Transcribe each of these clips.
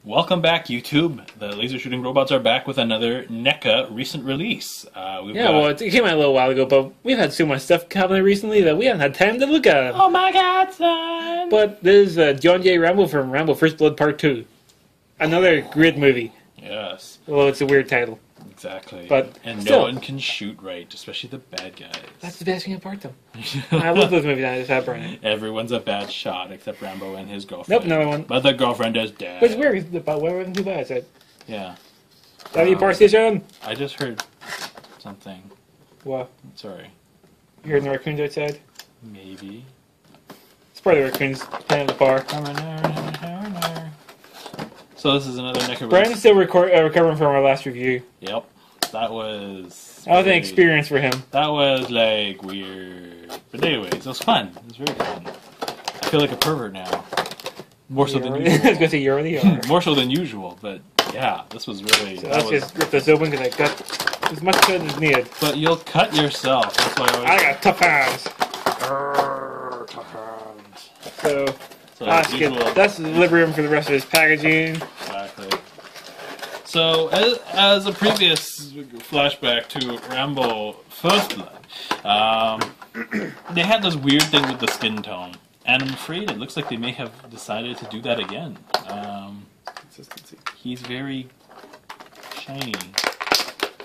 Welcome back, YouTube. The laser shooting robots are back with another NECA recent release. Well, it came out a little while ago, but we've had so much stuff happening recently that we haven't had time to look at it. Oh my god, son! But this is John J. Rambo from Rambo First Blood Part 2. Another great movie. Yes. Although it's a weird title. Exactly. But and still, no one can shoot right, especially the bad guys. That's the best thing about them. I love those movies that I just had burning. Everyone's a bad shot except Rambo and his girlfriend. Nope, another one. But the girlfriend is dead. But it's weird, but why wasn't too bad? So, yeah. W Bar Station? I just heard something. What? Sorry. You heard the raccoons outside? Maybe. It's probably the raccoons playing at the bar. So this is another NECA release. Brian's still recovering from our last review. Yep. That was an experience for him. That was like weird. But anyways, it was fun. It was very fun. I feel like a pervert now. More so than usual. I was going to say you already are. More so than usual, but yeah, this was really... So let's just rip this open because I got as much cut as needed. But you'll cut yourself. That's why I got tough hands. Tough hands. So that's the equilibrium for the rest of his packaging. Exactly. So, as a previous flashback to Rambo First Blood, they had this weird thing with the skin tone. And I'm afraid it looks like they may have decided to do that again. Consistency. He's very shiny.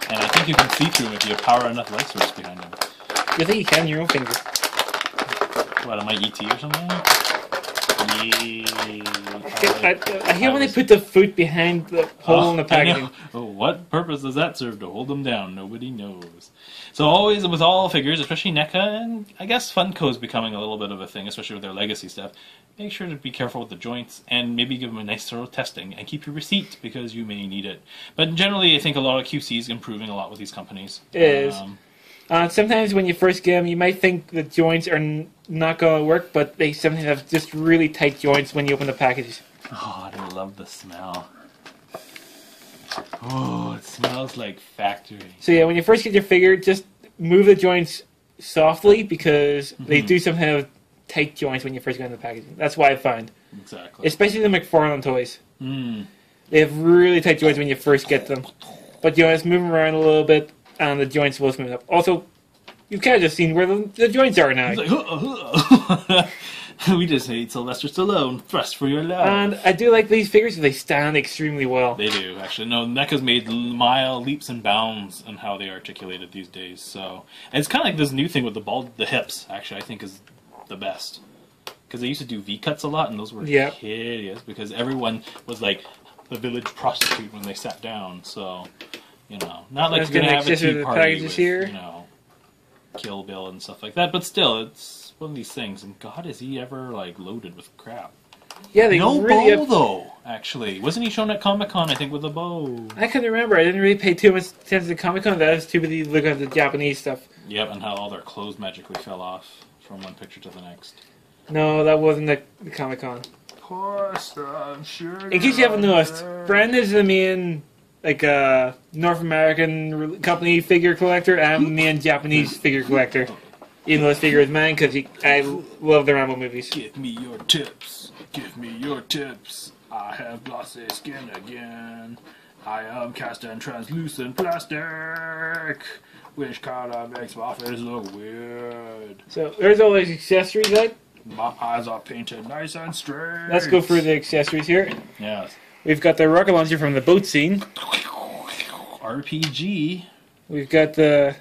And I think you can see through him if you have power enough light source behind him. You think you can your own finger? What, am I ET or something? I hear when they put the foot behind the hole in the packaging. Oh, what purpose does that serve? To hold them down? Nobody knows. So always with all figures, especially NECA, and I guess Funko is becoming a little bit of a thing, especially with their legacy stuff. Make sure to be careful with the joints, and maybe give them a nice thorough testing, and keep your receipt, because you may need it. But generally, I think a lot of QC is improving a lot with these companies. It is. Sometimes when you first get them, you might think the joints are not going to work, but they sometimes have just really tight joints when you open the packages. Oh, I love the smell. Oh, it smells like factory. So yeah, when you first get your figure, just move the joints softly, because they do sometimes have tight joints when you first get in the packaging. That's why I find. Exactly. Especially the McFarlane toys. Mm. They have really tight joints when you first get them. But you just move them around a little bit, and the joints will smooth up. Also, you've kind of just seen where the joints are now. Like, we just hate Sylvester Stallone. Thrust for your love. And I do like these figures, they stand extremely well. They do, actually. No, NECA's made mile leaps and bounds on how they articulated these days. So, and it's kind of like this new thing with the hips, actually, I think is the best. Because they used to do V-cuts a lot, and those were hideous, because everyone was like the village prostitute when they sat down, so... You know, not like you're going to have a tea party with, you know, Kill Bill and stuff like that, but still, it's one of these things, and God, is he ever, like, loaded with crap. Yeah, they no really bow, though, actually. Wasn't he shown at Comic-Con, I think, with a bow? I couldn't remember. I didn't really pay too much attention to Comic-Con. That was too busy looking at the Japanese stuff. Yep, and how all their clothes magically fell off from one picture to the next. No, that wasn't the Comic-Con. Of course, I'm sure. In case you haven't noticed, Brandon is the main... like a North American company figure collector, and I'm the main Japanese figure collector. Even though this figure is mine, because I love the Rambo movies. Give me your tips. Give me your tips. I have glossy skin again. I am cast in translucent plastic. Which kind of makes my face look weird. So there's all these accessories, right? My eyes are painted nice and straight. Let's go through the accessories here. Yes. We've got the rocket launcher from the boat scene. RPG. We've got the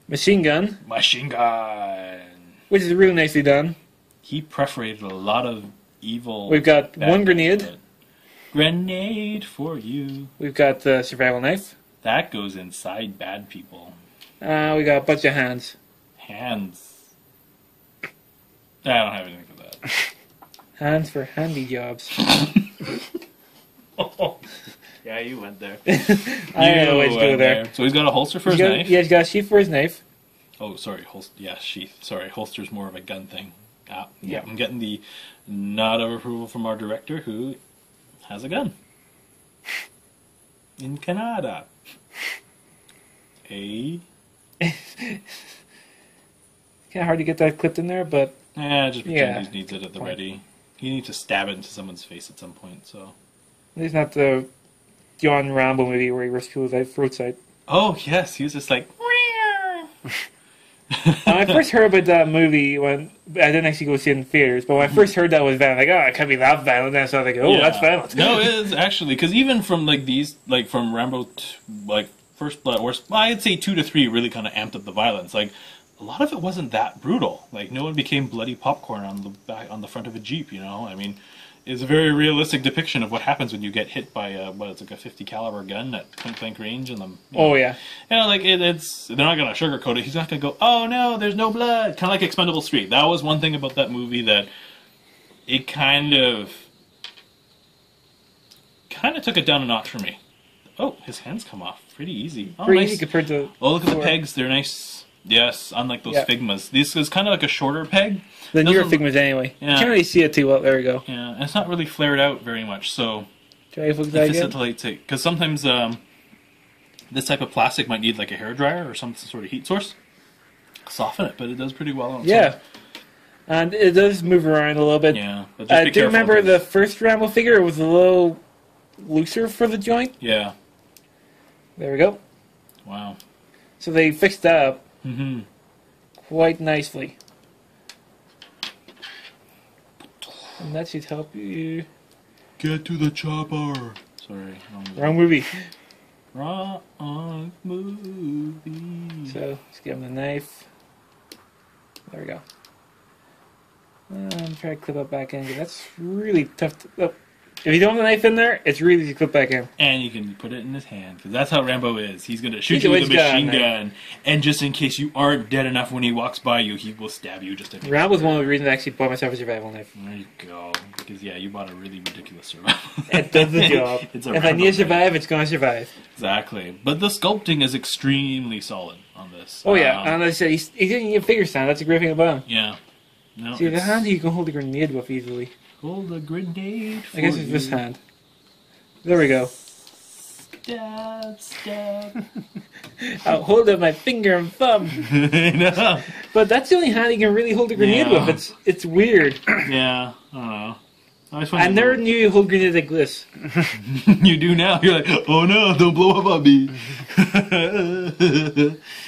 machine gun. Machine gun. Which is really nicely done. He perforated a lot of evil... We've got one grenade. Grenade for you. We've got the survival knife. That goes inside bad people. We got a bunch of hands. Hands. I don't have anything for that. Hands for handy jobs. Oh, yeah, you went there. I always go there. So he's got a holster for his knife? Yeah, he's got a sheath for his knife. Oh, sorry. Sheath. Sorry, holster's more of a gun thing. Yeah. I'm getting the nod of approval from our director, who has a gun. In Canada. Kind of hard to get that clipped in there, but... just pretend he needs it at the ready. You need to stab it into someone's face at some point, so... It's not the John Rambo movie where he rescues that roadside. Oh yes, he was just like. I first heard about that movie when I didn't actually go see it in theaters, but when I first heard that was violent, like, oh, it can't be that violent. Then so I was like, oh, Yeah. that's violent. No, it is actually, because even from like these, like from Rambo, like First Blood, or I'd say 2 to 3 really kind of amped up the violence. Like a lot of it wasn't that brutal. Like no one became bloody popcorn on the back on the front of a Jeep. You know, I mean, it's a very realistic depiction of what happens when you get hit by it's like a 50 caliber gun at point blank range, and Oh yeah. you know, like it's they're not gonna sugarcoat it. He's not gonna go, oh no, there's no blood. Kind of like Expendable 3. That was one thing about that movie that it kind of took it down a notch for me. Oh, his hands come off pretty easy. Oh, Pretty nice. easy compared to. Oh, look at the before. pegs. They're nice. Yes, unlike those Yeah. Figmas. This is kind of like a shorter peg. The newer Doesn't- Figmas anyway. Yeah. You can't really see it too well. There we go. Yeah, and it's not really flared out very much, so Try to focus it that again. facilitates it. Because sometimes this type of plastic might need like a hairdryer or some sort of heat source. Soften it, but it does pretty well on its Yeah. And it does move around a little bit. own. Yeah. But just be Do you careful, remember the 'cause- first Rambo figure? It was a little looser for the joint. Yeah. There we go. Wow. So they fixed that up Mm-hmm. quite nicely. And that should help you. Get to the chopper. Sorry. Wrong movie. Wrong movie. So let's give him the knife. There we go. Try to clip it back in. 'Cause that's really tough to. Oh. If you don't have the knife in there, it's really easy to clip back in. And you can put it in his hand, because that's how Rambo is. He's going to shoot He's you with a always got a machine knife. gun, and just in case you aren't dead enough when he walks by you, he will stab you just to Rambo's one of the reasons I actually bought myself a survival knife. There you go. Because, yeah, you bought a really ridiculous survival. It does the job. It's a If I Rambo need to thing. survive, it's going to survive. Exactly. But the sculpting is extremely solid on this. Oh yeah, and like I said, he didn't need a figure stand. That's a great thing about him. Yeah. No, See, the it's- hand you can hold a grenade with easily. Hold a grenade for I guess it's this you. hand. There we go. Stab, stab. I'll hold up my finger and thumb. No. But that's the only hand you can really hold a grenade Yeah. with. It's weird. Yeah, I don't know. I never knew you hold grenades like this. You do now. You're like, oh no, don't blow up on me.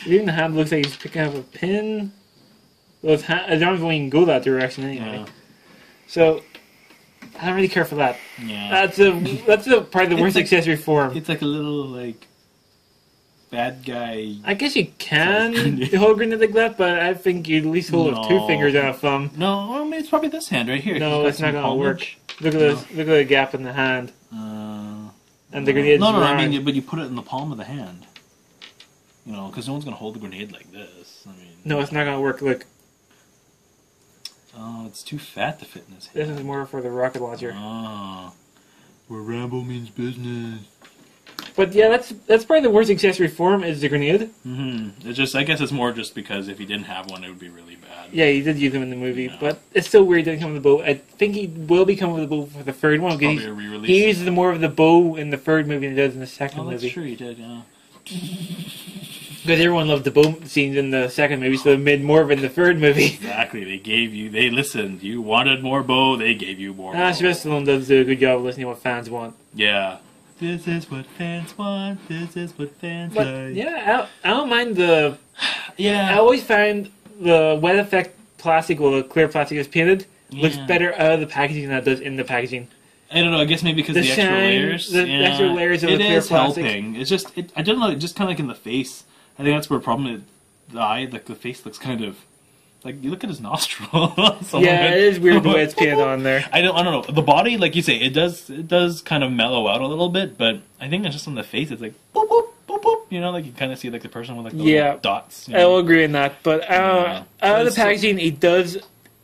Even the hand looks like he's picking up a pin. Well, his arms won't even go that direction anyway. Yeah. So, I don't really care for that. Yeah. That's probably the It's worst like- accessory for him. It's like a little, like, bad guy. I guess you can Grenade. hold a grenade like that, but I think you at least hold it with two No. fingers and a thumb. No, I mean, it's probably this hand right here. No, He's got it's not some gonna palmage. work. Look at this. Look at the gap in the hand. And the grenade's No, I round. mean, but you put it in the palm of the hand. You know, because no one's going to hold the grenade like this. I mean, No, it's not gonna work. Look, oh, it's too fat to fit in his this hand. is more for the rocket launcher. Ah, where Rambo means business. But yeah, that's probably the worst accessory for him is the grenade. Mm-hmm. It's just, I guess it's more just because if he didn't have one, it would be really bad. Yeah, he did use them in the movie, Yeah. but it's still weird he didn't come with the bow. I think he will be coming with the bow for the third one. Probably Because a re-release. he uses more of the bow in the third movie than he does in the second Oh, that's movie. true, he did, yeah. Because everyone loved the bow scenes in the second movie, so they made more of it in the third movie. Exactly, they listened. You wanted more bow, they gave you more bow. Sylvester Stallone does do a good job of listening to what fans want. Yeah. This is what fans want, this is what fans But like. yeah, I don't mind the. I Yeah. always find the wet effect plastic, well, the clear plastic is painted, looks Yeah. better out of the packaging than it does in the packaging. I don't know, I guess maybe because The the extra shine, layers. the extra layers of the it clear is plastic. helping. It's just, I don't know, just kind of like in the face. I think that's where a problem is. The eye, like the face looks kind of, like you look at his nostril. Some of Yeah, it is weird the way it's painted on there. I don't know. The body, like you say, it does kind of mellow out a little bit, but I think it's just on the face. It's like boop boop boop boop. You know, like you kind of see like the person with like the Yeah. little dots. You I know? will agree on that, but out of the It's- packaging,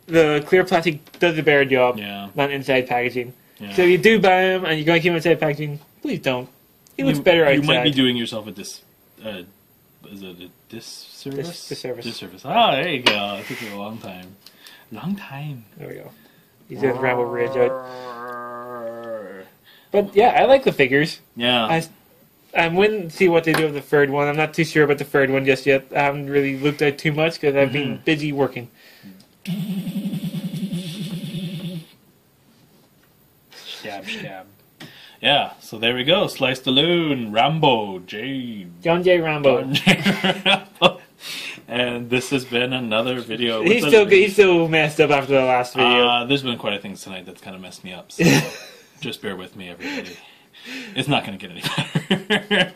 the clear plastic does a better job Yeah. than inside packaging. Yeah. So if you do buy him and you're going to keep him inside packaging, please don't. He looks better outside. You might be doing yourself a is it a disservice? Disservice. Disservice. Ah, there you go. It took me a long time. Long time. There we go. He's got Rambo rage out. But yeah, I like the figures. Yeah. I'm waiting to see what they do with the third one. I'm not too sure about the third one just yet. I haven't really looked at too much because I've been busy working. Stab, stab. Yeah, so there we go. Slice Stallone, Rambo, John J. Rambo. John J. Rambo. And this has been another video. He's still messed up after the last video. There's been quite a thing tonight that's kind of messed me up. So just bear with me, everybody. It's not going to get any better.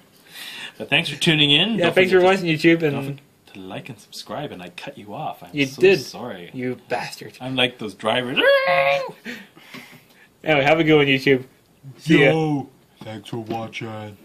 But thanks for tuning in. Yeah, thanks for watching YouTube. Don't And forget to like and subscribe, and I cut you off. I'm you so did. sorry. You bastard. I'm like those drivers. Anyway, have a good one, YouTube. See ya. Thanks for watching.